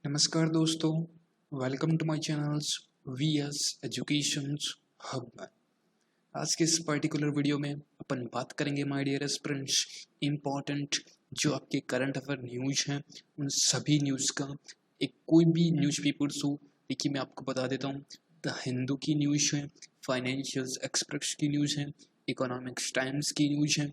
नमस्कार दोस्तों, welcome to my channels VS educations hub में। आज के इस पर्टिकुलर वीडियो में अपन बात करेंगे माय डियर एस्पिरेंट्स इम्पॉर्टेंट जो आपके करंट अफेयर न्यूज हैं उन सभी न्यूज़ का एक कोई भी न्यूज़पेपर्स हो। देखिए मैं आपको बता देता हूँ, द हिंदू की न्यूज़ है, फाइनेंशियल एक्सप्रेस की न्यूज़ है, इकोनॉमिक्स टाइम्स की न्यूज़ है।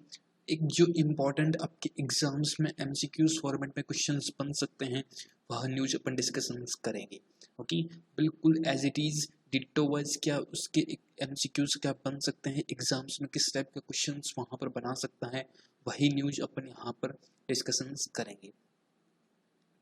एक जो इम्पॉर्टेंट आपके एग्जाम्स में एमसीक्यूज फॉर्मेट में क्वेश्चंस बन सकते हैं वह न्यूज अपन डिस्कशन करेंगे। ओके, बिल्कुल as it is ditto wise क्या उसके एमसीक्यूज क्या बन सकते हैं, एग्जाम्स में किस टाइप के क्वेश्चंस वहां पर बना सकता है, वही न्यूज अपन यहाँ पर डिस्कशन करेंगे।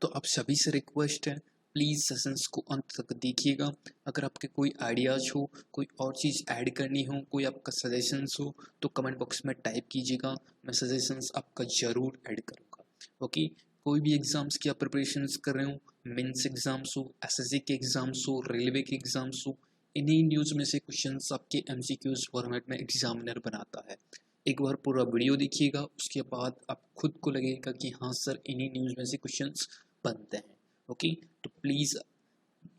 तो आप सभी से रिक्वेस्ट है, प्लीज़ सेशंस को अंत तक देखिएगा। अगर आपके कोई आइडियाज हो, कोई और चीज़ ऐड करनी हो, कोई आपका सजेशंस हो तो कमेंट बॉक्स में टाइप कीजिएगा, मैं सजेशंस आपका ज़रूर ऐड करूँगा। ओके, कोई भी एग्ज़ाम्स की आप प्रिपरेशंस कर रहे हो, मेंस एग्ज़ाम्स हो, एसएससी के एग्ज़ाम्स हो, रेलवे के एग्ज़ाम्स हो, इन्हीं न्यूज़ में से क्वेश्चंस आपके एमसीक्यूज फॉर्मेट में एग्जामिनर बनाता है। एक बार पूरा वीडियो देखिएगा, उसके बाद आप खुद को लगेगा कि हाँ सर इन्हीं न्यूज़ में से क्वेश्चंस बनते हैं। ओके, तो प्लीज़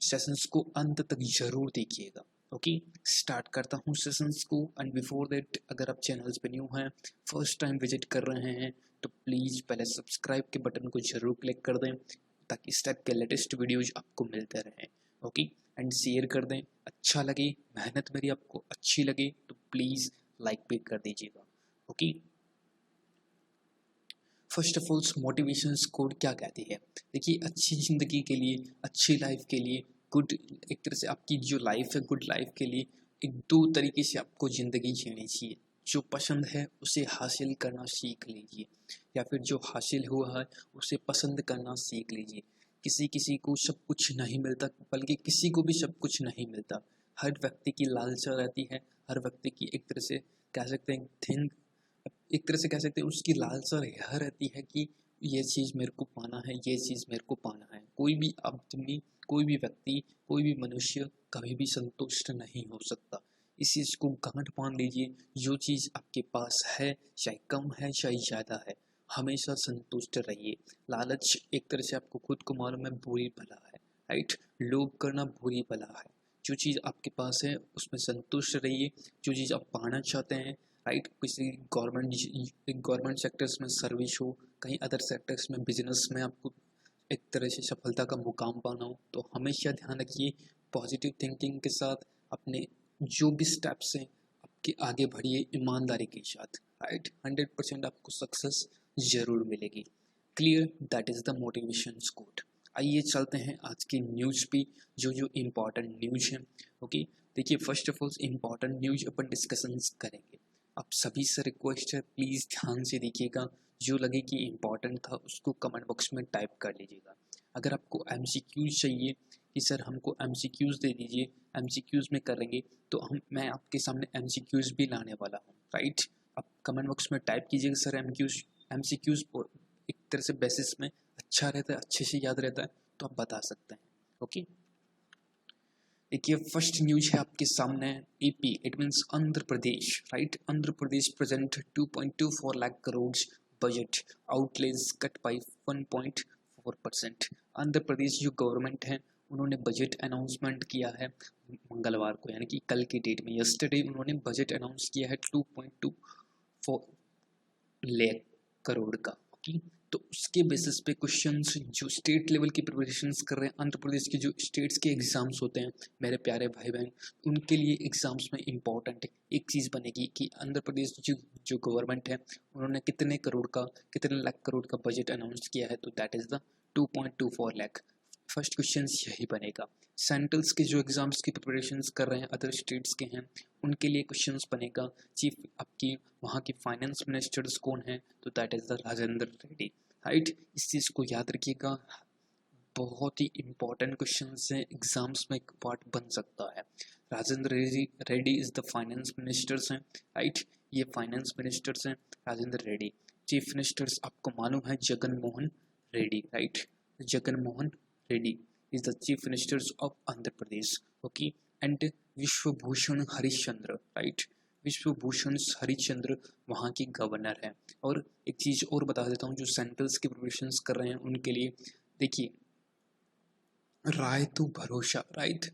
सेशंस को अंत तक जरूर देखिएगा। ओके, स्टार्ट करता हूँ सेशंस को। एंड बिफोर दैट, अगर आप चैनल्स पे न्यू हैं, फर्स्ट टाइम विजिट कर रहे हैं, तो प्लीज़ पहले सब्सक्राइब के बटन को जरूर क्लिक कर दें ताकि इस टाइप के लेटेस्ट वीडियोज आपको मिलते रहें। ओके, एंड शेयर कर दें, अच्छा लगे, मेहनत मेरी आपको अच्छी लगे तो प्लीज़ लाइक भी कर दीजिएगा। Okay, first of all motivation code क्या कहती है? देखिए, अच्छी ज़िंदगी के लिए, अच्छी लाइफ के लिए, गुड एक तरह से आपकी जो लाइफ है गुड लाइफ के लिए एक दो तरीके से आपको ज़िंदगी जीनी चाहिए। जो पसंद है उसे हासिल करना सीख लीजिए, या फिर जो हासिल हुआ है उसे पसंद करना सीख लीजिए। किसी किसी को सब कुछ नहीं मिलता, बल्कि किसी को भी सब कुछ नहीं मिलता। हर व्यक्ति की लालसा रहती है, हर व्यक्ति की एक तरह से कह सकते हैं थिंक, एक तरह से कह सकते हैं उसकी लालसा यह रहती है कि ये चीज़ मेरे को पाना है, ये चीज़ मेरे को पाना है। कोई भी आदमी, कोई भी व्यक्ति, कोई भी मनुष्य कभी भी संतुष्ट नहीं हो सकता। इस चीज़ को गांठ बांध लीजिए, जो चीज़ आपके पास है, चाहे कम है चाहे ज़्यादा है, हमेशा संतुष्ट रहिए। लालच एक तरह से आपको खुद को मालूम है बुरी बला है, राइट? लोभ करना बुरी बला है। जो चीज़ आपके पास है उसमें संतुष्ट रहिए। जो चीज़ आप पाना चाहते हैं, राइट, किसी गवर्नमेंट सेक्टर्स में सर्विस हो, कहीं अदर सेक्टर्स में बिजनेस में आपको एक तरह से सफलता का मुकाम पाना हो, तो हमेशा ध्यान रखिए पॉजिटिव थिंकिंग के साथ अपने जो भी स्टेप्स हैं आपके आगे बढ़िए ईमानदारी के साथ, राइट? 100% आपको सक्सेस जरूर मिलेगी। Clear, that is the motivation quote. आइए चलते हैं आज की न्यूज़ पे, जो जो इम्पोर्टेंट न्यूज़ हैं। ओके, देखिए first of all important news upon discussion करेंगे। आप सभी से रिक्वेस्ट है, प्लीज़ ध्यान से देखिएगा, जो लगे कि इम्पोर्टेंट था उसको कमेंट बॉक्स में टाइप कर लीजिएगा। अगर आपको एमसीक्यूज चाहिए कि सर हमको एमसीक्यूज दे दीजिए, एमसीक्यूज में करेंगे, तो मैं आपके सामने एमसीक्यूज भी लाने वाला हूँ, राइट? आप कमेंट बॉक्स में टाइप कीजिएगा सर एमसीक्यूज एक तरह से बेसिस में अच्छा रहता है, अच्छे से याद रहता है, तो आप बता सकते हैं। ओके, देखिए फर्स्ट न्यूज है आपके सामने, AP it means Andhra Pradesh, right? Andhra Pradesh present 2.24 lakh crore budget, outlay cut by 1.4%। Andhra Pradesh जो गवर्नमेंट है उन्होंने बजट अनाउंसमेंट किया है मंगलवार को, यानी कि कल की डेट में, यस्टरडे उन्होंने बजट अनाउंस किया है 2.24 लाख करोड़ का। ओके, तो उसके बेसिस पे क्वेश्चंस जो स्टेट लेवल की प्रिपरेशंस कर रहे हैं, आंध्र प्रदेश के जो स्टेट्स के एग्जाम्स होते हैं मेरे प्यारे भाई बहन, उनके लिए एग्जाम्स में इम्पॉर्टेंट एक चीज़ बनेगी कि आंध्र प्रदेश जो गवर्नमेंट है उन्होंने कितने करोड़ का, कितने लाख करोड़ का बजट अनाउंस किया है, तो that is the 2.24 lakh. First question यही बनेगा। सेंट्रल्स के जो एग्जाम्स की प्रिपरेशंस कर रहे हैं, अदर स्टेट्स के हैं, उनके लिए क्वेश्चंस बनेगा चीफ आपकी वहाँ की फाइनेंस मिनिस्टर्स कौन है, तो that is the Rajendra Reddy, right? इस चीज़ को याद रखिएगा, बहुत ही इंपॉर्टेंट क्वेश्चन है, एग्जाम्स में एक पार्ट बन सकता है। Rajendra Reddy is the finance ministers हैं, राइट? ये फाइनेंस मिनिस्टर्स हैं राजेंद्र रेड्डी। चीफ मिनिस्टर्स आपको मालूम है Jagan Mohan Reddy, right? Jagan Mohan Reddy is the chief ministers of Andhra Pradesh. Okay, and Vishwabhushan Harishchandra, right? Vishwabhushan Harishchandra वहाँ की गवर्नर है। और एक चीज़ और बता देता हूँ, जो सेंट्रल्स की प्रिपरेशंस कर रहे हैं उनके लिए, देखिए राय तो भरोसा, राइट।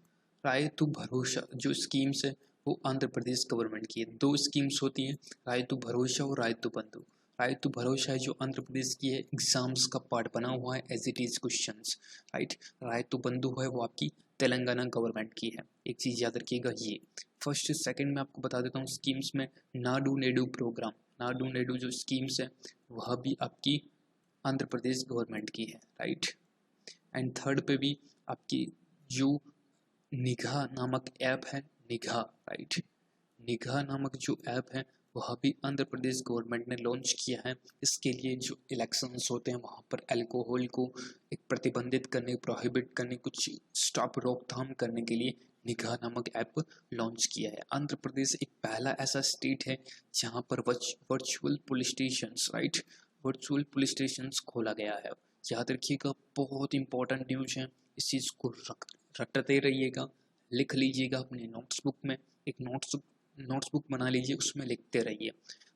राय तो भरोसा जो स्कीम्स है वो आंध्र प्रदेश गवर्नमेंट की है। दो स्कीम्स होती हैं, राय तो भरोसा और राय तो बंधु। राय तो भरोसा है जो आंध्र प्रदेश की है, एग्जाम्स का पार्ट बना हुआ है as it is questions, right. राय तो बंधु है वो आपकी तेलंगाना गवर्नमेंट की है। एक चीज याद रखिएगा, ये फर्स्ट सेकंड में आपको बता देता हूँ स्कीम्स में। नाडू नेडू प्रोग्राम, नाडू नेडू जो स्कीम्स है वह भी आपकी आंध्र प्रदेश गवर्नमेंट की है, राइट। एंड थर्ड पे भी आपकी जो निगाह नामक ऐप है, निगाह, राइट। निगाह नामक जो ऐप है वह भी आंध्र प्रदेश गवर्नमेंट ने लॉन्च किया है। इसके लिए जो इलेक्शंस होते हैं वहाँ पर अल्कोहल को एक प्रतिबंधित करने, प्रोहिबिट करने, कुछ स्टॉप रोकथाम करने के लिए निगाह नामक ऐप लॉन्च किया है। आंध्र प्रदेश एक पहला ऐसा स्टेट है जहाँ पर virtual police station, right, virtual police station खोला गया है। याद रखिएगा, बहुत इंपॉर्टेंट न्यूज है, इस चीज़ को रटते रहिएगा, लिख लीजिएगा अपने नोट्स बुक में। एक नोट्स बुक बना लीजिए, उसमें लिखते रहिए।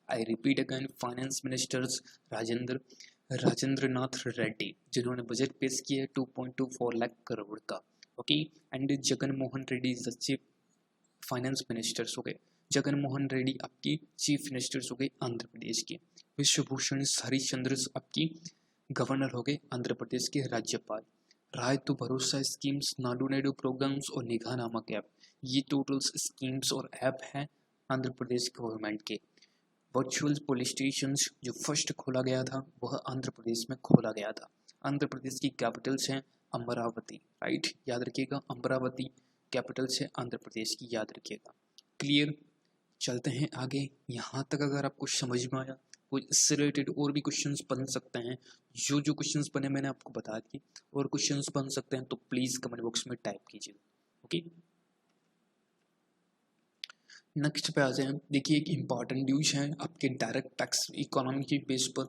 I repeat again, finance ministers Rajendra Nath Reddy, जिन्होंने बजट पेश किया है 2.24 लाख करोड़ का, okay. And Jagan Mohan Reddy is the chief finance ministers हो गए। जगन मोहन रेड्डी आपकी चीफ मिनिस्टर्स हो गए आंध्र प्रदेश के। विश्वभूषण हरिश्चंद्र आपकी गवर्नर हो गए आंध्र प्रदेश के राज्यपाल। राय तो भरोसा स्कीम्स, नाडू नेडू प्रोग्राम्स और निगाह नामक ऐप, ये टोटल स्कीम्स और ऐप हैं आंध्र प्रदेश गवर्नमेंट के। वर्चुअल पुलिस स्टेशन जो फर्स्ट खोला गया था वह आंध्र प्रदेश में खोला गया था। आंध्र प्रदेश की कैपिटल्स हैं अमरावती, राइट, याद रखिएगा, अमरावती कैपिटल्स है आंध्र प्रदेश की, याद रखिएगा। क्लियर, चलते हैं आगे। यहाँ तक अगर आपको समझ में आया, कोई इससे रिलेटेड और भी क्वेश्चंस बन सकते हैं, जो जो क्वेश्चंस बने मैंने आपको बता दिए, और क्वेश्चंस बन सकते हैं तो प्लीज़ कमेंट बॉक्स में टाइप कीजिएगा, ओके। नेक्स्ट पे आ जाए, देखिए एक इम्पॉर्टेंट न्यूज है आपके डायरेक्ट टैक्स इकोनॉमी के बेस पर।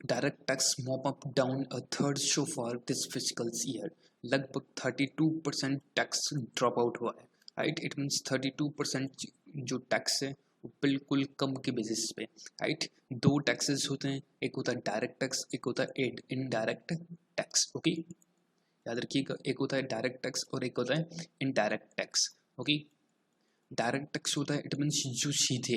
Direct tax mop up down a third so for this physical year. लगभग 32% टैक्स ड्रॉप आउट हुआ है, राइट। इट मीन्स 32% जो टैक्स है वो बिल्कुल कम के बेसिस पे, राइट। दो टैक्सेस होते हैं, एक होता है डायरेक्ट टैक्स, एक होता है इनडायरेक्ट टैक्स, ओके। याद रखिएगा, एक होता है डायरेक्ट टैक्स और एक होता है indirect tax, okay. Direct tax होता है, इट मीन्स जो सीधे,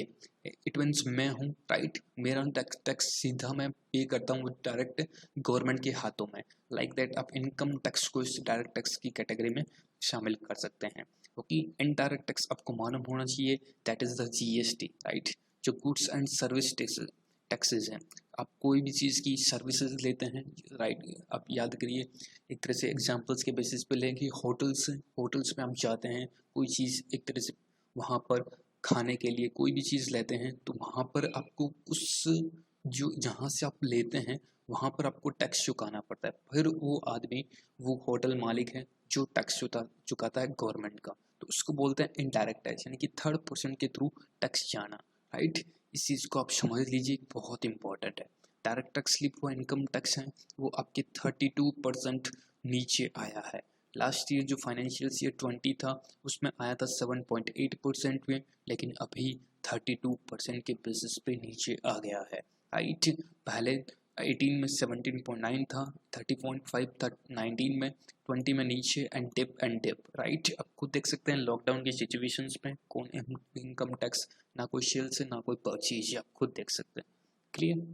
इट मीन्स मैं हूँ, राइट, मेरा टैक्स सीधा मैं पे करता हूँ डायरेक्ट गवर्नमेंट के हाथों में। लाइक दैट आप इनकम टैक्स को इस डायरेक्ट टैक्स की कैटेगरी में शामिल कर सकते हैं, ओके। इनडायरेक्ट टैक्स आपको मालूम होना चाहिए, that is the GST, right, जो गुड्स एंड सर्विस टैक्सेस हैं। आप कोई भी चीज़ की सर्विसेज लेते हैं, राइट, आप याद करिए, एक तरह से एग्जांपल्स के बेसिस पे लेंगे, होटल्स में आप जाते हैं, कोई चीज़ एक तरह से वहाँ पर खाने के लिए कोई भी चीज़ लेते हैं तो वहाँ पर आपको उस जो जहाँ से आप लेते हैं वहाँ पर आपको टैक्स चुकाना पड़ता है। फिर वो आदमी, वो होटल मालिक है जो टैक्स चुकाता है गवर्नमेंट का, तो उसको बोलते हैं इनडायरेक्ट टैक्स, यानी कि थर्ड पर्सन के थ्रू टैक्स जाना, राइट। इस चीज़ को आप समझ लीजिए, बहुत इंपॉर्टेंट है। डायरेक्ट टैक्स स्लिप हुआ इनकम टैक्स है वो आपके 32% नीचे आया है। लास्ट ईयर जो फाइनेंशियल ईयर 20 था उसमें आया था 7.8% में, लेकिन अभी 32% के बेसिस पे नीचे आ गया है, राइट। पहले 18 में 17.9 था, 30.5 था 19 में, 20 में नीचे एंड डिप, राइट। अब खुद देख सकते हैं लॉकडाउन की सिचुएशंस में कौन इनकम टैक्स, ना कोई सेल्स है ना कोई परचेज, आप खुद देख सकते हैं। क्लियर।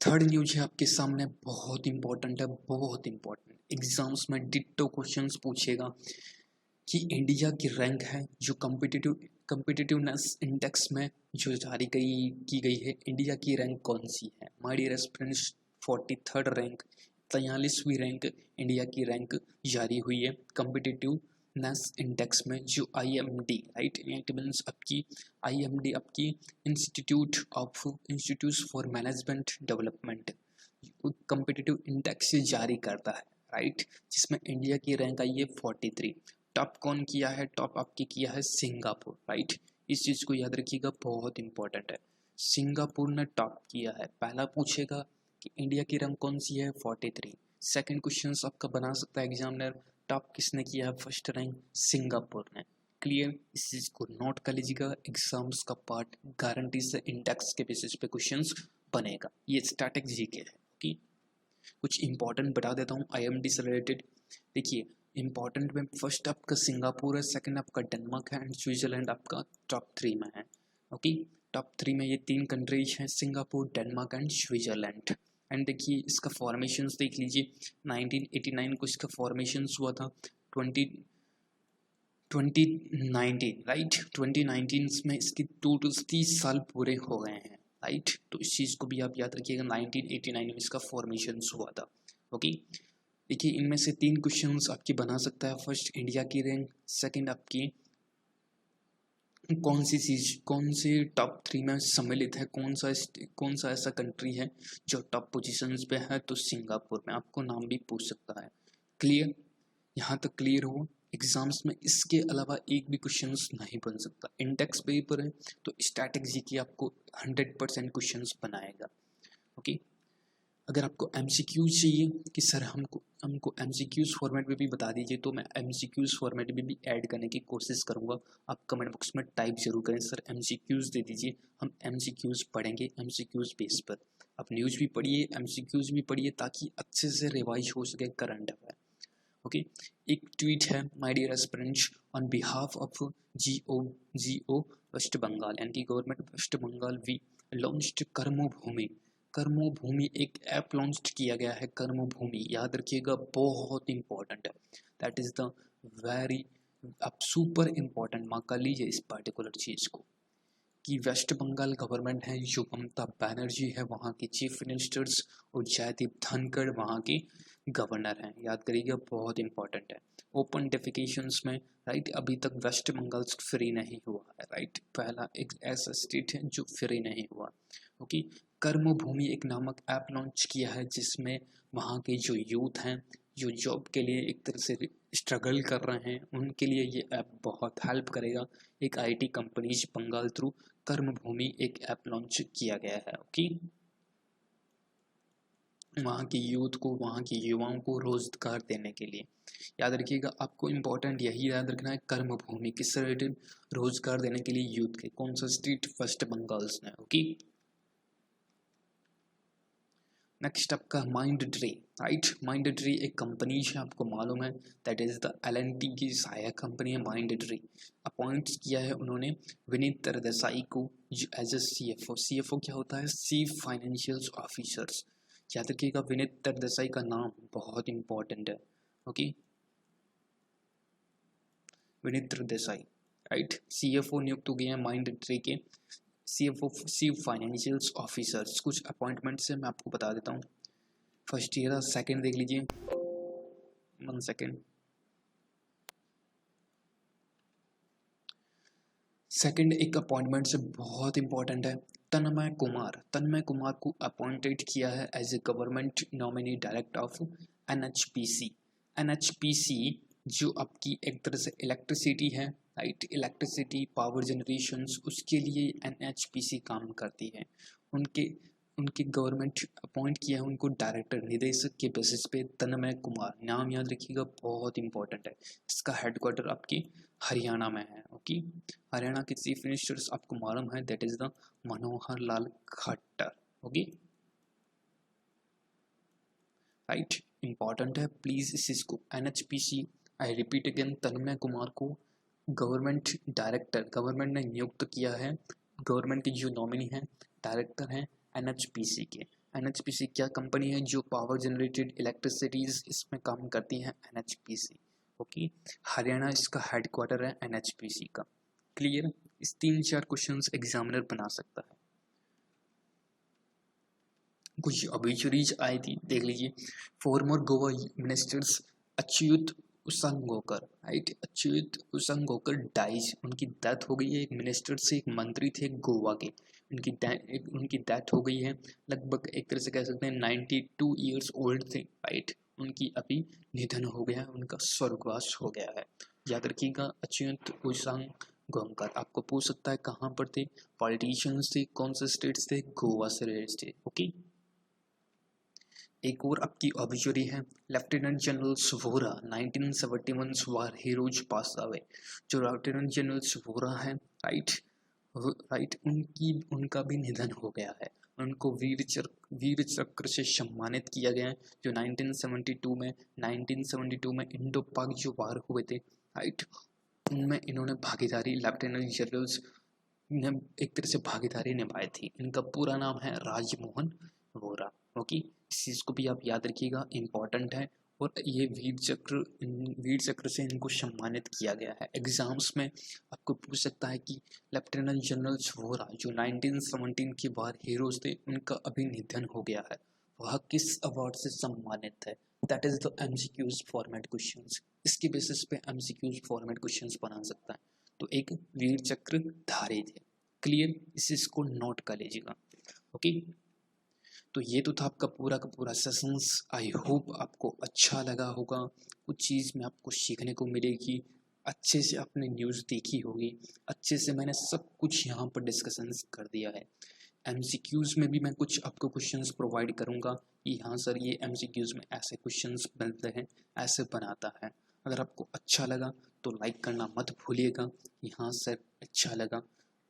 थर्ड न्यूज है आपके सामने, बहुत इंपॉर्टेंट है, बहुत इंपॉर्टेंट, एग्जाम्स में डिट्टो क्वेश्चंस पूछेगा कि इंडिया की रैंक है जो कम्पिटिटिवनेस इंडेक्स में जो जारी की गई है, इंडिया की रैंक कौन सी है। My dear friends, 43rd rank, 43वीं रैंक इंडिया की रैंक जारी हुई है कम्पिटिटिवनेस इंडेक्स में, जो IMD, राइट, इट मीन्स आपकी IMD आपकी institute for management development competitive index जारी करता है, राइट, जिसमें इंडिया की रैंक आई है 43। टॉप कौन किया है, टॉप आपकी किया है सिंगापुर, राइट। इस चीज़ को याद रखिएगा, बहुत इंपॉर्टेंट है, सिंगापुर ने टॉप किया है। पहला पूछेगा कि इंडिया की रैंक कौन सी है, 43। सेकंड क्वेश्चन आपका बना सकता है एग्जामिनर, टॉप किसने किया है, फर्स्ट रैंक सिंगापुर ने। क्लियर, इस चीज़ को नोट कर लीजिएगा, एग्जाम्स का पार्ट गारंटी से इंडेक्स के बेसिस पे क्वेश्चंस बनेगा, ये स्टैटिक जीके है, ओके। कुछ इंपॉर्टेंट बता देता हूँ IMD से रिलेटेड। देखिए इंपॉर्टेंट में फर्स्ट आपका सिंगापुर है, सेकंड आपका डेनमार्क है एंड स्विट्जरलैंड आपका टॉप 3 में है। ओके, टॉप 3 में ये 3 कंट्रीज हैं, Singapore, Denmark and Switzerland. And देखिए इसका फॉर्मेशंस देख लीजिए, 1989 को इसका फॉर्मेशंस हुआ था, 2019 राइट, 2019 में इसके टोटल 30 साल पूरे हो गए हैं राइट। तो इस चीज़ को भी आप याद रखिएगा, 1989 में इसका फॉर्मेशंस हुआ था। ओके, देखिए इनमें से 3 क्वेश्चंस आपकी बना सकता है। फर्स्ट इंडिया की रैंक, सेकंड आपकी कौन सी चीज कौन से टॉप 3 में सम्मिलित है, कौन सा ऐसा कंट्री है जो टॉप पोजीशंस पे है, तो सिंगापुर में। आपको नाम भी पूछ सकता है। क्लियर, यहाँ तक क्लियर हो। एग्जाम्स में इसके अलावा एक भी क्वेश्चंस नहीं बन सकता। इंडेक्स पेपर है तो स्ट्रैटेजी की आपको 100% क्वेश्चंस बनाएगा। ओके, अगर आपको MCQs चाहिए कि सर हमको MCQs फॉर्मेट में भी बता दीजिए, तो मैं MCQs फॉर्मेट में भी ऐड करने की कोशिश करूँगा। आप कमेंट बॉक्स में टाइप जरूर करें, सर MCQs दे दीजिए, हम MCQs पढ़ेंगे MCQs बेस पर। आप न्यूज़ भी पढ़िए, MCQs भी पढ़िए, ताकि अच्छे से रिवाइज हो सके करंट अफेयर। ओके, एक ट्वीट है, my dear aspirants, on behalf of GO West Bengal यानी कि government West Bengal, we launched Karmabhoomi. Karmabhoomi एक ऐप लॉन्च किया गया है, कर्मभूमि, याद रखिएगा, बहुत इंपॉर्टेंट है। दैट इज द वेरी अब सुपर इंपॉर्टेंट, मार्क कर लीजिए इस पर्टिकुलर चीज़ को, कि वेस्ट बंगाल गवर्नमेंट है, जो ममता बनर्जी है वहाँ के चीफ मिनिस्टर्स, और जयदीप धनखड़ वहाँ के गवर्नर हैं। याद करिएगा, बहुत इंपॉर्टेंट है। ओपन डेफिकेशंस में राइट, अभी तक वेस्ट बंगाल फ्री नहीं हुआ है राइट, पहला एक ऐसा स्टेट है जो फ्री नहीं हुआ। ओके, कर्मभूमि एक नामक ऐप लॉन्च किया है, जिसमें वहाँ के जो यूथ हैं, जो जॉब के लिए एक तरह से स्ट्रगल कर रहे हैं, उनके लिए ये ऐप बहुत हेल्प करेगा। एक IT कंपनीज बंगाल थ्रू कर्मभूमि एक ऐप लॉन्च किया गया है। ओके, वहाँ के यूथ को, वहाँ के युवाओं को रोजगार देने के लिए। याद रखिएगा, आपको इम्पोर्टेंट यही याद रखना है, कर्मभूमि किससे रिलेटेड, रोजगार देने के लिए यूथ के। कौन सा स्टेट, वेस्ट बंगाल में। ओके, नेक्स्ट आपका mind tree right. Mind tree एक कंपनी है, आपको मालूम है, दैट इज द L&T की सहायक कंपनी है माइंड ट्री। अपॉइंट किया है उन्होंने विनीत सरदेसाई को एज ए CFO। CFO क्या होता है, चीफ फाइनेंशियल ऑफिसर्स। याद रखिएगा, विनीत सरदेसाई का नाम बहुत इंपॉर्टेंट है। Okay, Vineet Sardesai right, CFO नियुक्त हो गए हैं माइंड ट्री के। CFO चीफ फाइनेंशियल ऑफिसर्स, कुछ अपॉइंटमेंट से मैं आपको बता देता हूँ। फर्स्ट ईयर, सेकंड देख लीजिए, 1 सेकेंड। सेकंड एक अपॉइंटमेंट से बहुत इंपॉर्टेंट है, तन्मय कुमार को अपॉइंटेड किया है as a government nominee director of NHPC। NHPC जो आपकी एक तरह से इलेक्ट्रिसिटी है राइट, इलेक्ट्रिसिटी पावर जनरेशंस, उसके लिए NHPC काम करती है। उनके गवर्नमेंट अपॉइंट किया है उनको डायरेक्टर, निदेशक के बेसिस पे तन्मय कुमार। नाम याद रखिएगा, बहुत इंपॉर्टेंट है। इसका हेडक्वार्टर आपकी हरियाणा में है। ओके, हरियाणा के चीफ मिनिस्टर्स आपको मालूम है, that is the Manohar Lal Khattar. Okay right, important है, प्लीज इस चीज को। NHPC, आई रिपीट अगेन, तन्मय कुमार को गवर्नमेंट डायरेक्टर, गवर्नमेंट ने नियुक्त किया है, गवर्नमेंट के जो नॉमिनी है, डायरेक्टर हैं NHPC के। NHPC क्या कंपनी है, जो पावर जनरेटेड इलेक्ट्रिसिटीज इसमें काम करती है, NHPC। ओके, हरियाणा इसका हेडक्वार्टर है NHPC का। क्लियर, इस 3-4 क्वेश्चंस एग्जामिनर बना सकता है। कुछ ऑब्ituaries आई थी, देख लीजिए। Former Goa ministers Achyut Usgaonkar right, Achyut Usgaonkar dies, उनकी डेथ हो गई है। एक मिनिस्टर से, एक मंत्री थे गोवा के, उनकी डेथ हो गई है। लगभग एक तरह से कह सकते हैं 92 ईयर्स ओल्ड थे राइट, उनकी अभी निधन हो गया है, उनका स्वर्गवास हो गया है। याद रखिएगा, अच्युत उसंगोकर आपको पूछ सकता है कहाँ पर थे, पॉलिटिशियंस थे, कौन से स्टेट्स थे, गोवा से रिलेटेड थे। ओके, एक और आपकी ऑब्ituary है, lieutenant general स्वोरा 1971 war heroes pass away. जो लेफ्टिनेंट जनरल स्वोरा है राइट, उनका भी निधन हो गया है। उनको वीर चक्र से सम्मानित किया गया है, जो 1972 में इंडो पाक जो वार हुए थे, राइट, उनमें इन्होंने भागीदारी, लेफ्टिनेंट जनरल्स ने एक तरह से भागीदारी निभाई थी। इनका पूरा नाम है राजमोहन वोरा। ओके, इस चीज़ को भी आप याद रखिएगा, इम्पॉर्टेंट है। और ये वीर चक्र से इनको सम्मानित किया गया है। एग्जाम्स में आपको पूछ सकता है कि लेफ्टिनेंट जनरल वोरा जो 1917 के बार हीरोज थे, उनका अभी निधन हो गया है, वह किस अवार्ड से सम्मानित है? That is the MCQs format questions. इसके बेसिस पे एमसीक्यूज फॉर्मेट क्वेश्चंस बना सकता है। तो एक वीर चक्र धारी थे। क्लियर, इस चीज को नोट कर लीजिएगा। ओके, तो ये तो था आपका पूरा का पूरा सेशंस। आई होप आपको अच्छा लगा होगा, कुछ चीज़ में आपको सीखने को मिलेगी, अच्छे से आपने न्यूज़ देखी होगी, अच्छे से मैंने सब कुछ यहाँ पर डिस्कशंस कर दिया है। एमसीक्यूज़ में भी मैं कुछ आपको क्वेश्चंस प्रोवाइड करूँगा कि हाँ सर ये एमसीक्यूज़ में ऐसे क्वेश्चंस बनते हैं, ऐसे बनाता है। अगर आपको अच्छा लगा तो लाइक करना मत भूलिएगा कि हाँ सर अच्छा लगा।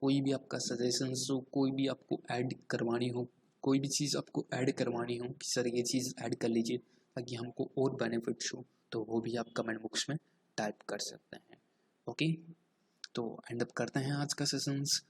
कोई भी आपका सजेशंस हो, कोई भी आपको ऐड करवानी हो, कोई भी चीज़ आपको ऐड करवानी हो कि सर ये चीज़ ऐड कर लीजिए ताकि हमको और बेनिफिट्स हो, तो वो भी आप कमेंट बॉक्स में टाइप कर सकते हैं। ओके, तो एंड अप करते हैं आज का सेशंस।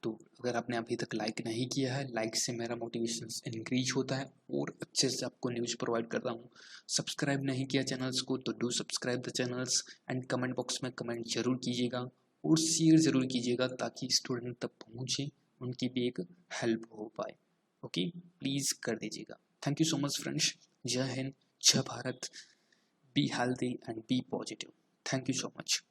तो अगर आपने अभी तक लाइक नहीं किया है, लाइक से मेरा मोटिवेशन इंक्रीज होता है और अच्छे से आपको न्यूज़ प्रोवाइड करता हूँ। सब्सक्राइब नहीं किया चैनल्स को तो do subscribe the channels and comment box में कमेंट जरूर कीजिएगा और शेयर ज़रूर कीजिएगा ताकि स्टूडेंट तक पहुँचे, उनकी भी एक हेल्प हो पाए। ओके, प्लीज़ कर दीजिएगा। Thank you so much friends. जय हिंद, जय Bharat. Be healthy and be positive. Thank you so much.